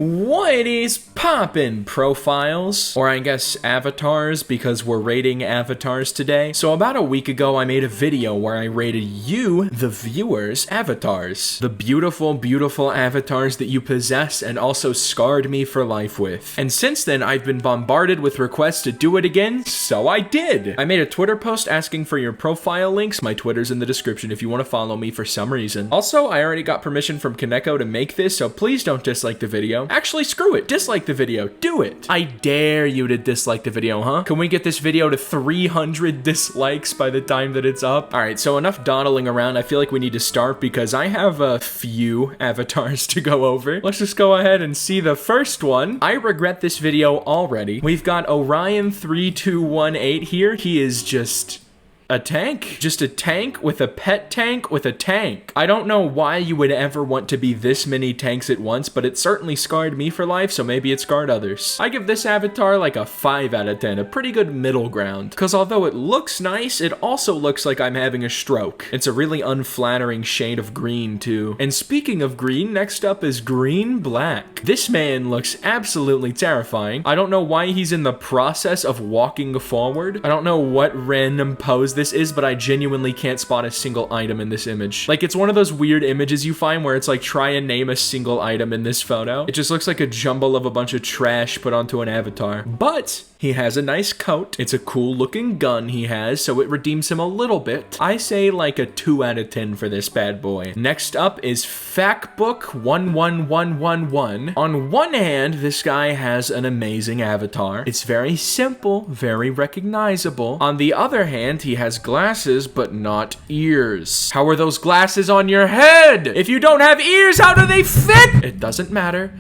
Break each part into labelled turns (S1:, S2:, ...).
S1: What is poppin' profiles? Or I guess avatars, because we're rating avatars today. So about a week ago, I made a video where I rated you, the viewers, avatars. The beautiful, beautiful avatars that you possess and also scarred me for life with. And since then, I've been bombarded with requests to do it again, so I did. I made a Twitter post asking for your profile links. My Twitter's in the description if you want to follow me for some reason. Also, I already got permission from Kaneko to make this, so please don't dislike the video. Actually, screw it. Dislike the video. Do it. I dare you to dislike the video, huh? Can we get this video to 300 dislikes by the time that it's up? All right, so enough dawdling around. I feel like we need to start because I have a few avatars to go over. Let's just go ahead and see the first one. I regret this video already. We've got Orion3218 here. He is just a tank? Just a tank with a pet tank with a tank. I don't know why you would ever want to be this many tanks at once, but it certainly scarred me for life, so maybe it scarred others. I give this avatar like a 5 out of 10, a pretty good middle ground. Because although it looks nice, it also looks like I'm having a stroke. It's a really unflattering shade of green too. And speaking of green, next up is GreenBlack. This man looks absolutely terrifying. I don't know why he's in the process of walking forward. I don't know what random pose this is, but I genuinely can't spot a single item in this image. Like, it's one of those weird images you find where it's like, try and name a single item in this photo. It just looks like a jumble of a bunch of trash put onto an avatar. But he has a nice coat. It's a cool looking gun he has, so it redeems him a little bit. I say like a 2 out of 10 for this bad boy. Next up is Factbook11111. On one hand, this guy has an amazing avatar. It's very simple, very recognizable. On the other hand, he has glasses, but not ears. How are those glasses on your head? If you don't have ears, how do they fit? It doesn't matter.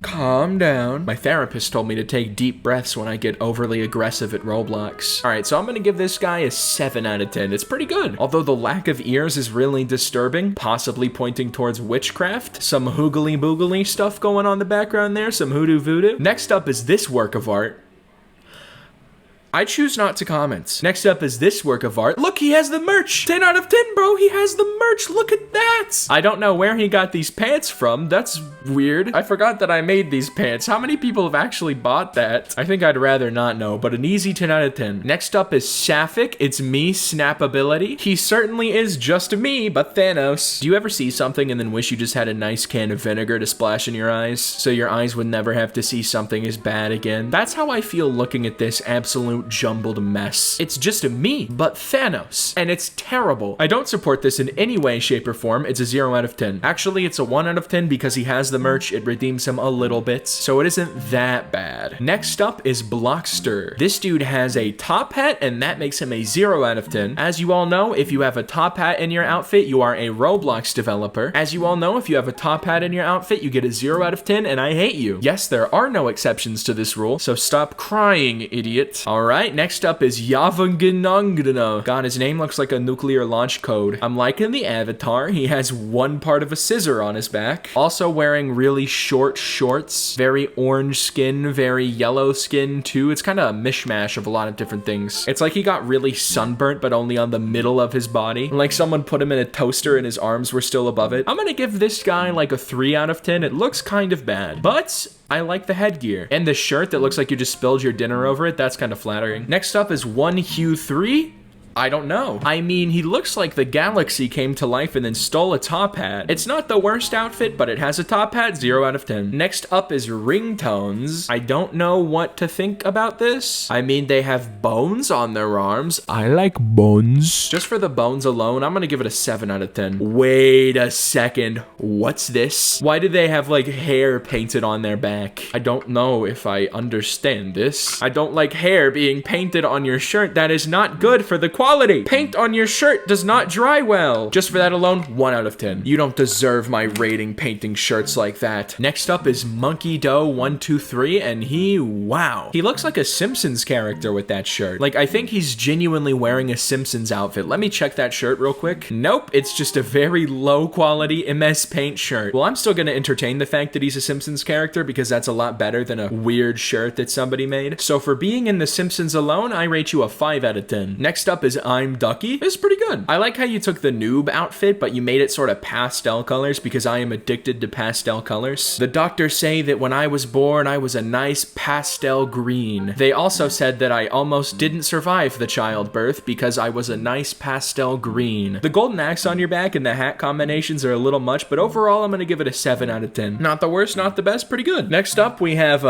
S1: Calm down. My therapist told me to take deep breaths when I get overly aggressive at Roblox. All right, so I'm gonna give this guy a 7 out of 10. It's pretty good. Although the lack of ears is really disturbing, possibly pointing towards witchcraft. Some hoogly boogly stuff going on in the background there, some hoodoo voodoo. Next up is this work of art. I choose not to comment. Next up is this work of art. Look, he has the merch. 10 out of 10, bro. He has the merch. Look at that. I don't know where he got these pants from. That's weird. I forgot that I made these pants. How many people have actually bought that? I think I'd rather not know, but an easy 10 out of 10. Next up is Safik. It's me, Snapability. He certainly is just me, but Thanos. Do you ever see something and then wish you just had a nice can of vinegar to splash in your eyes so your eyes would never have to see something as bad again? That's how I feel looking at this absolute jumbled mess. It's just a me, but Thanos, and it's terrible. I don't support this in any way, shape, or form. It's a 0 out of 10. Actually, it's a 1 out of 10 because he has the merch. It redeems him a little bit, so it isn't that bad. Next up is Blockster. This dude has a top hat, and that makes him a 0 out of 10. As you all know, if you have a top hat in your outfit, you are a Roblox developer. As you all know, if you have a top hat in your outfit, you get a 0 out of 10, and I hate you. Yes, there are no exceptions to this rule, so stop crying, idiot. Alright, next up is Yvan. God, his name looks like a nuclear launch code. I'm liking the avatar. He has one part of a scissor on his back. Also wearing really short shorts. Very orange skin, very yellow skin too. It's kind of a mishmash of a lot of different things. It's like he got really sunburnt, but only on the middle of his body. Like someone put him in a toaster and his arms were still above it. I'm gonna give this guy like a 3 out of 10. It looks kind of bad, but I like the headgear. And the shirt that looks like you just spilled your dinner over it, that's kind of flattering. Next up is 1Q3. I don't know. I mean, he looks like the galaxy came to life and then stole a top hat. It's not the worst outfit, but it has a top hat, 0 out of 10. Next up is ringtones. I don't know what to think about this. I mean, they have bones on their arms. I like bones. Just for the bones alone, I'm gonna give it a 7 out of 10. Wait a second. What's this? Why do they have like hair painted on their back? I don't know if I understand this. I don't like hair being painted on your shirt. That is not good for the quality. Paint on your shirt does not dry well. Just for that alone, 1 out of 10. You don't deserve my rating painting shirts like that. Next up is Monkey Doe 123, and wow. He looks like a Simpsons character with that shirt. Like, I think he's genuinely wearing a Simpsons outfit. Let me check that shirt real quick. Nope, it's just a very low quality MS Paint shirt. Well, I'm still gonna entertain the fact that he's a Simpsons character because that's a lot better than a weird shirt that somebody made. So for being in the Simpsons alone, I rate you a 5 out of 10. Next up is is I'm Ducky. It's pretty good. I like how you took the noob outfit, but you made it sort of pastel colors because I am addicted to pastel colors. The doctors say that when I was born, I was a nice pastel green. They also said that I almost didn't survive the childbirth because I was a nice pastel green. The golden axe on your back and the hat combinations are a little much, but overall I'm gonna give it a 7 out of 10. Not the worst, not the best, pretty good. Next up we have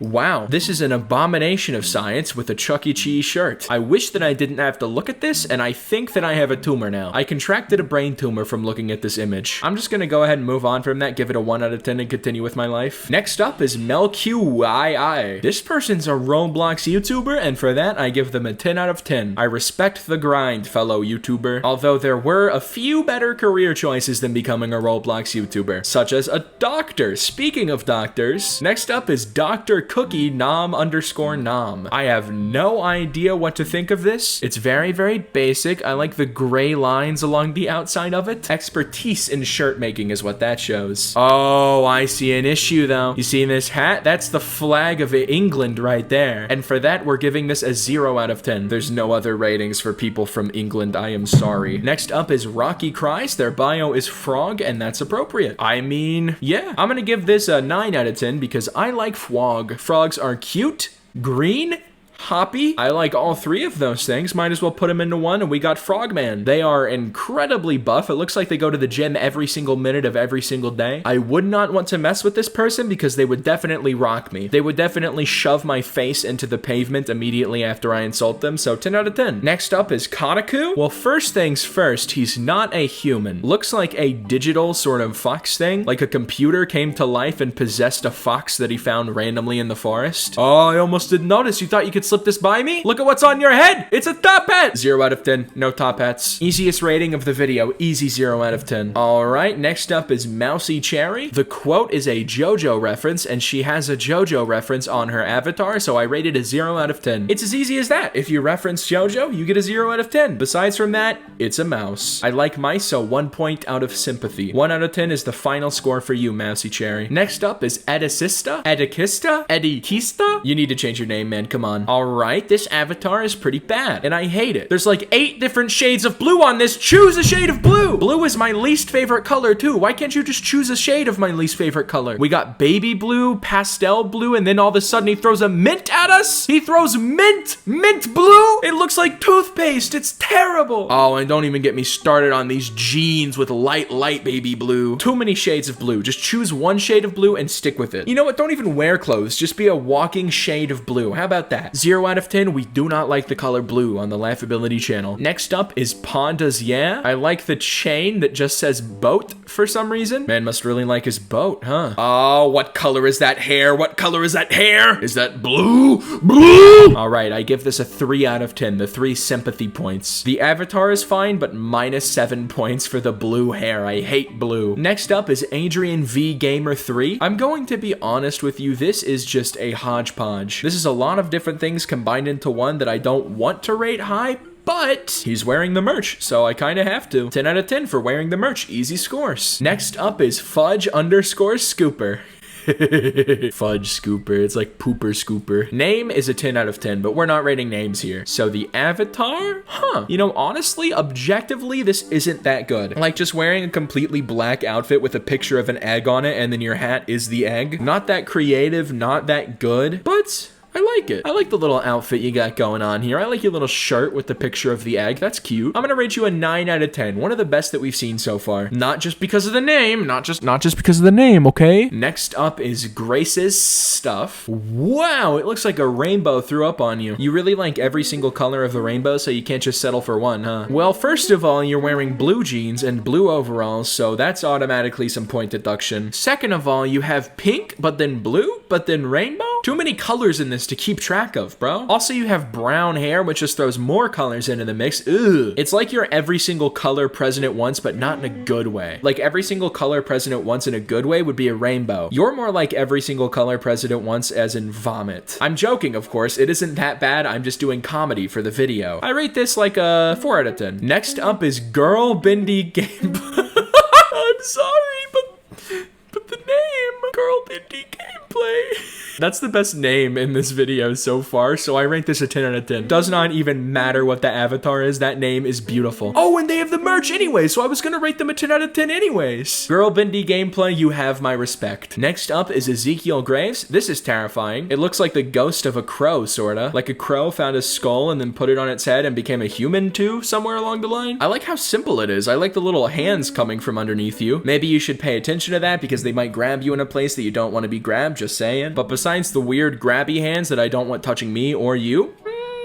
S1: wow, this is an abomination of science with a Chuck E. Cheese shirt. I wish that I didn't have to look at this, and I think that I have a tumor now. I contracted a brain tumor from looking at this image. I'm just gonna go ahead and move on from that, give it a 1 out of 10, and continue with my life. Next up is Mel Qi. This person's a Roblox YouTuber, and for that, I give them a 10 out of 10. I respect the grind, fellow YouTuber. Although there were a few better career choices than becoming a Roblox YouTuber, such as a doctor. Speaking of doctors, next up is Dr. Cookie nom_nom. I have no idea what to think of this. It's very, very basic. I like the gray lines along the outside of it. Expertise in shirt making is what that shows. Oh, I see an issue though. You see this hat? That's the flag of England right there. And for that, we're giving this a 0 out of 10. There's no other ratings for people from England. I am sorry. Next up is Rocky Cries. Their bio is frog, and that's appropriate. I mean, yeah. I'm gonna give this a 9 out of 10 because I like frog. Frogs are cute, green, hoppy. I like all three of those things. Might as well put them into one, and we got Frogman. They are incredibly buff. It looks like they go to the gym every single minute of every single day. I would not want to mess with this person because they would definitely rock me. They would definitely shove my face into the pavement immediately after I insult them, so 10 out of 10. Next up is Kataku. Well, first things first, he's not a human. Looks like a digital sort of fox thing, like a computer came to life and possessed a fox that he found randomly in the forest. Oh, I almost didn't notice. You thought you could slip this by me? Look at what's on your head. It's a top hat. 0 out of 10. No top hats. Easiest rating of the video. Easy 0 out of 10. All right. Next up is mousycherry. The quote is a JoJo reference, and she has a JoJo reference on her avatar, so I rated a 0 out of 10. It's as easy as that. If you reference JoJo, you get a 0 out of 10. Besides from that, it's a mouse. I like mice, so 1 point out of sympathy. 1 out of 10 is the final score for you, mousycherry. Next up is edista? Edikista? You need to change your name, man. Come on. All right, this avatar is pretty bad, and I hate it. There's like 8 different shades of blue on this. Choose a shade of blue. Blue is my least favorite color, too. Why can't you just choose a shade of my least favorite color? We got baby blue, pastel blue, and then all of a sudden he throws a mint at us. He throws mint blue. It looks like toothpaste. It's terrible. Oh, and don't even get me started on these jeans with light baby blue. Too many shades of blue. Just choose one shade of blue and stick with it. You know what? Don't even wear clothes. Just be a walking shade of blue. How about that? 0 out of 10, we do not like the color blue on the Laughability channel. Next up is Pandas, yeah. I like the chain that just says boat for some reason. Man must really like his boat, huh? Oh, what color is that hair? What color is that hair? Is that blue? Blue! All right, I give this a 3 out of 10, the 3 sympathy points. The avatar is fine, but minus 7 points for the blue hair. I hate blue. Next up is Adrian V Gamer 3. I'm going to be honest with you, this is just a hodgepodge. This is a lot of different things combined into one that I don't want to rate high, but he's wearing the merch, so I kind of have to. 10 out of 10 for wearing the merch. Easy scores. Next up is fudge_scooper. Fudge scooper. It's like pooper scooper. Name is a 10 out of 10, but we're not rating names here. So the avatar? Huh. You know, honestly, objectively, this isn't that good. Like just wearing a completely black outfit with a picture of an egg on it, and then your hat is the egg. Not that creative, not that good, but I like it. I like the little outfit you got going on here. I like your little shirt with the picture of the egg. That's cute. I'm gonna rate you a 9 out of 10. One of the best that we've seen so far. Not just because of the name. Not just because of the name, okay? Next up is Grace's stuff. Wow, it looks like a rainbow threw up on you. You really like every single color of the rainbow, so you can't just settle for one, huh? Well, first of all, you're wearing blue jeans and blue overalls, so that's automatically some point deduction. Second of all, you have pink, but then blue, but then rainbow? Too many colors in this to keep track of, bro. Also, you have brown hair, which just throws more colors into the mix. Ugh. It's like you're every single color present at once, but not in a good way. Like every single color present at once in a good way would be a rainbow. You're more like every single color present at once as in vomit. I'm joking, of course. It isn't that bad. I'm just doing comedy for the video. I rate this like a 4 out of 10. Next up is Girl Bendy Game. I'm sorry, but the name, Girl Bendy Game. gameplay. That's the best name in this video so far, so I rate this a 10 out of 10. Does not even matter what the avatar is, that name is beautiful. Oh, and they have the merch anyway, so I was gonna rate them a 10 out of 10 anyways. Girl bendy gameplay, you have my respect. Next up is Ezekiel Graves. This is terrifying. It looks like the ghost of a crow, sorta. Like a crow found a skull and then put it on its head and became a human too, somewhere along the line. I like how simple it is. I like the little hands coming from underneath you. Maybe you should pay attention to that because they might grab you in a place that you don't want to be grabbed, just saying. But besides the weird grabby hands that I don't want touching me or you,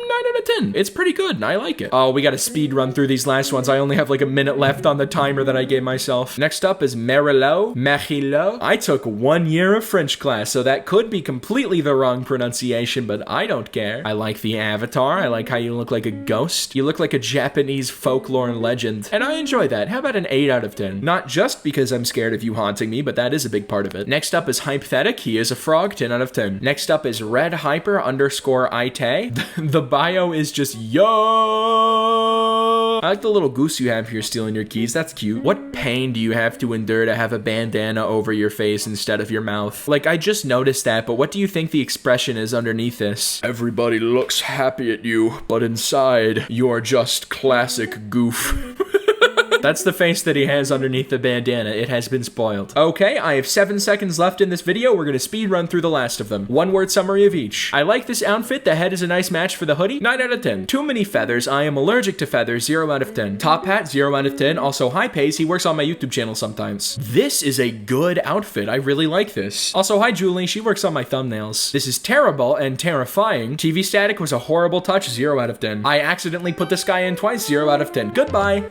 S1: 9 out of 10. It's pretty good and I like it. Oh, we got to speed run through these last ones. I only have like a minute left on the timer that I gave myself. Next up is Marilo. I took 1 year of French class, so that could be completely the wrong pronunciation, but I don't care. I like the avatar. I like how you look like a ghost. You look like a Japanese folklore and legend, and I enjoy that. How about an 8 out of 10? Not just because I'm scared of you haunting me, but that is a big part of it. Next up is Hypothetic. He is a frog. 10 out of 10. Next up is Red Hyper _ Ite. The bio is just yo. I like the little goose you have here stealing your keys. That's cute. What pain do you have to endure to have a bandana over your face instead of your mouth? Like, I just noticed that, but what do you think the expression is underneath this? Everybody looks happy at you, but inside, you're just classic goof. That's the face that he has underneath the bandana. It has been spoiled. Okay, I have 7 seconds left in this video. We're gonna speed run through the last of them. 1-word summary of each. I like this outfit. The head is a nice match for the hoodie. 9 out of 10. Too many feathers. I am allergic to feathers. 0 out of 10. Top hat. 0 out of 10. Also, hi Pays. He works on my YouTube channel sometimes. This is a good outfit. I really like this. Also, hi Julie. She works on my thumbnails. This is terrible and terrifying. TV static was a horrible touch. 0 out of 10. I accidentally put this guy in twice. 0 out of 10. Goodbye.